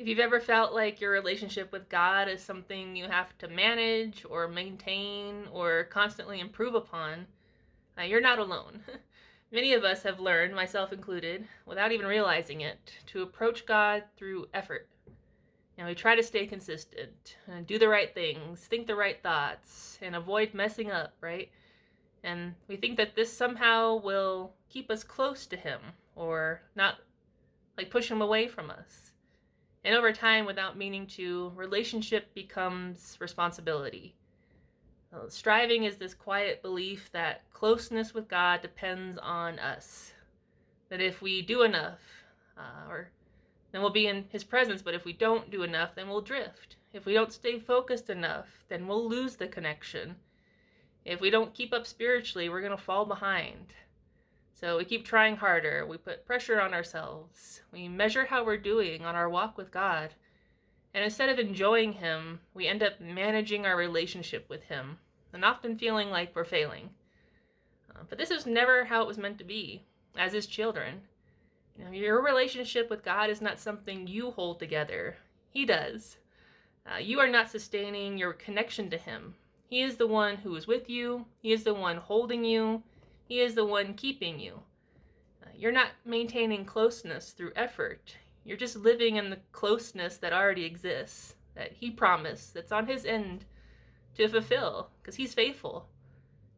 If you've ever felt like your relationship with God is something you have to manage or maintain or constantly improve upon, you're not alone. Many of us have learned, myself included, without even realizing it, to approach God through effort. We try to stay consistent, do the right things, think the right thoughts, and avoid messing up, right? And we think that this somehow will keep us close to Him or not push Him away from us. And over time, without meaning to, relationship becomes responsibility. Striving is this quiet belief that closeness with God depends on us. That if we do enough, then we'll be in His presence, but if we don't do enough, then we'll drift. If we don't stay focused enough, then we'll lose the connection. If we don't keep up spiritually, we're going to fall behind. So we keep trying harder. We put pressure on ourselves. We measure how we're doing on our walk with God. And instead of enjoying Him, we end up managing our relationship with Him and often feeling like we're failing. But this is never how it was meant to be as His children. Your relationship with God is not something you hold together. He does. You are not sustaining your connection to Him. He is the one who is with you. He is the one holding you. He is the one keeping you. You're not maintaining closeness through effort. You're just living in the closeness that already exists, that He promised, that's on His end to fulfill, because He's faithful.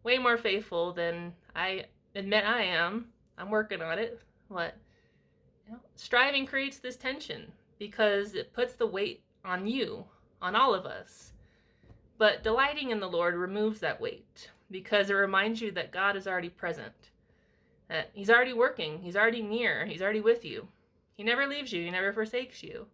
Way more faithful than I admit I am. I'm working on it. Striving creates this tension because it puts the weight on you, on all of us. But delighting in the Lord removes that weight because it reminds you that God is already present, that He's already working, He's already near, He's already with you. He never leaves you, He never forsakes you.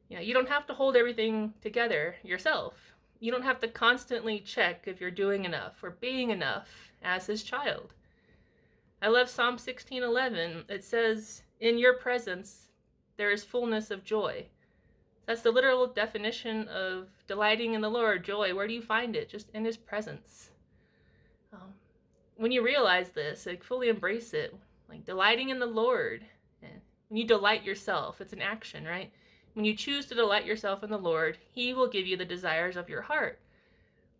You don't have to hold everything together yourself. You don't have to constantly check if you're doing enough or being enough as His child. I love Psalm 16:11. It says, "In your presence there is fullness of joy." That's the literal definition of delighting in the Lord, joy. Where do you find it? Just in His presence. When you realize this, fully embrace it. Delighting in the Lord. When you delight yourself, it's an action, right? When you choose to delight yourself in the Lord, He will give you the desires of your heart.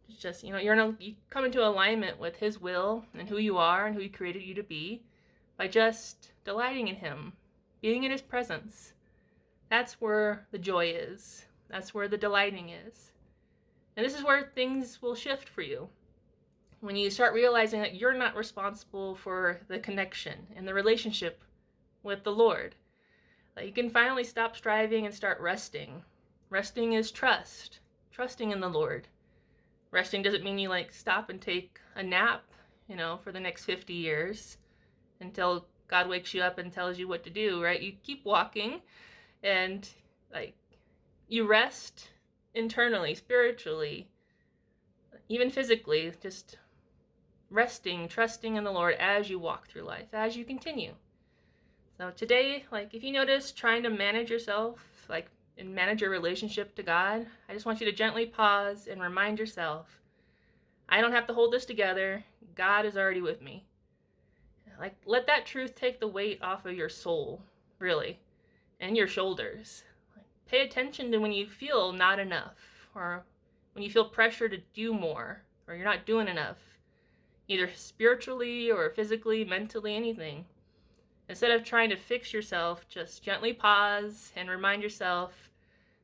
It's just, you come into alignment with His will and who you are and who He created you to be by just delighting in Him, being in His presence. That's where the joy is. That's where the delighting is. And this is where things will shift for you. When you start realizing that you're not responsible for the connection and the relationship with the Lord. You can finally stop striving and start resting. Resting is trust. Trusting in the Lord. Resting doesn't mean you stop and take a nap, for the next 50 years until God wakes you up and tells you what to do, right? You keep walking and you rest internally, spiritually, even physically, just resting, trusting in the Lord as you walk through life, as you continue. So today, if you notice trying to manage yourself, and manage your relationship to God, I just want you to gently pause and remind yourself, I don't have to hold this together. God is already with me. Let that truth take the weight off of your soul, really, and your shoulders. Pay attention to when you feel not enough, or when you feel pressure to do more, or you're not doing enough, either spiritually or physically, mentally, anything. Instead of trying to fix yourself, just gently pause and remind yourself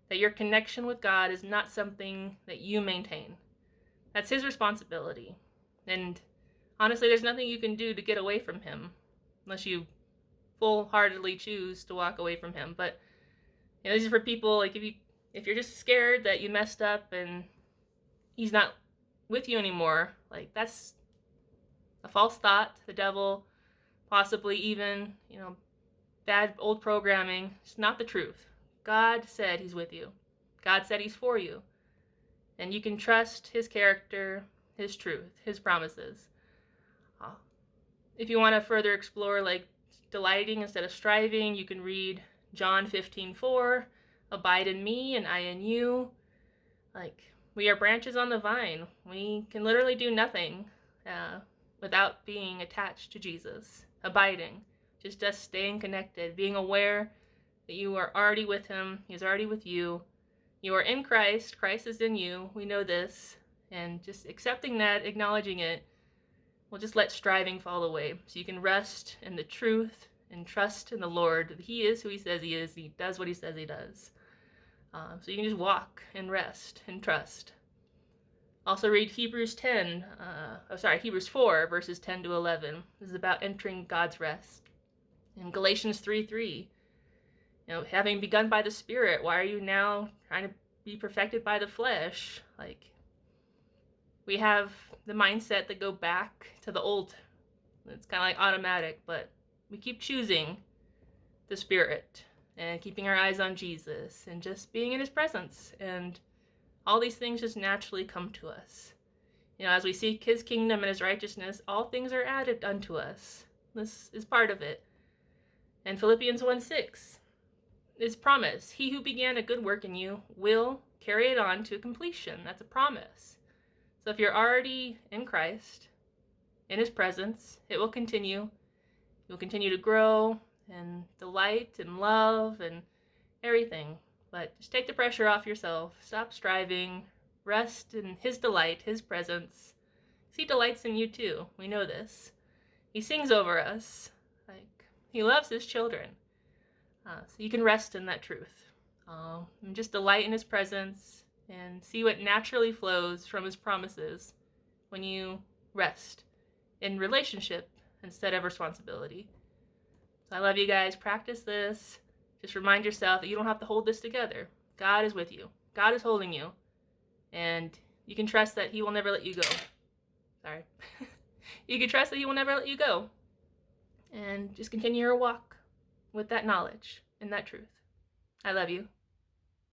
that your connection with God is not something that you maintain. That's His responsibility. And honestly, there's nothing you can do to get away from Him unless you full-heartedly choose to walk away from Him. But this is for people, if you're just scared that you messed up and He's not with you anymore, that's a false thought. The devil, possibly even, bad old programming. It's not the truth. God said He's with you. God said He's for you. And you can trust His character, His truth, His promises. If you want to further explore delighting instead of striving, you can read John 15:4, abide in me and I in you. We are branches on the vine. We can literally do nothing without being attached to Jesus, abiding, just us staying connected, being aware that you are already with him. He's already with you. You are in Christ. Christ is in you. We know this. And just accepting that, acknowledging it, will just let striving fall away. So you can rest in the truth and trust in the Lord. That he is who he says he is. He does what he says he does. So you can just walk and rest and trust. Also read Hebrews 4, verses 10 to 11. This is about entering God's rest. In Galatians 3:3, having begun by the Spirit, why are you now trying to be perfected by the flesh? Like, we have the mindset that go back to the old. It's kind of like automatic, but we keep choosing the Spirit and keeping our eyes on Jesus and just being in his presence. And all these things just naturally come to us. As we seek his kingdom and his righteousness, all things are added unto us. This is part of it. And Philippians 1:6 is promise. He who began a good work in you will carry it on to completion. That's a promise. So if you're already in Christ, in his presence, it will continue. You'll continue to grow and delight and love and everything. But just take the pressure off yourself. Stop striving. Rest in his delight, his presence. He delights in you too. We know this. He sings over us. He loves his children. So you can rest in that truth. And just delight in his presence and see what naturally flows from his promises when you rest in relationship instead of responsibility. So I love you guys. Practice this. Just remind yourself that you don't have to hold this together. God is with you. God is holding you. And you can trust that he will never let you go. Sorry. You can trust that he will never let you go. And just continue your walk with that knowledge and that truth. I love you.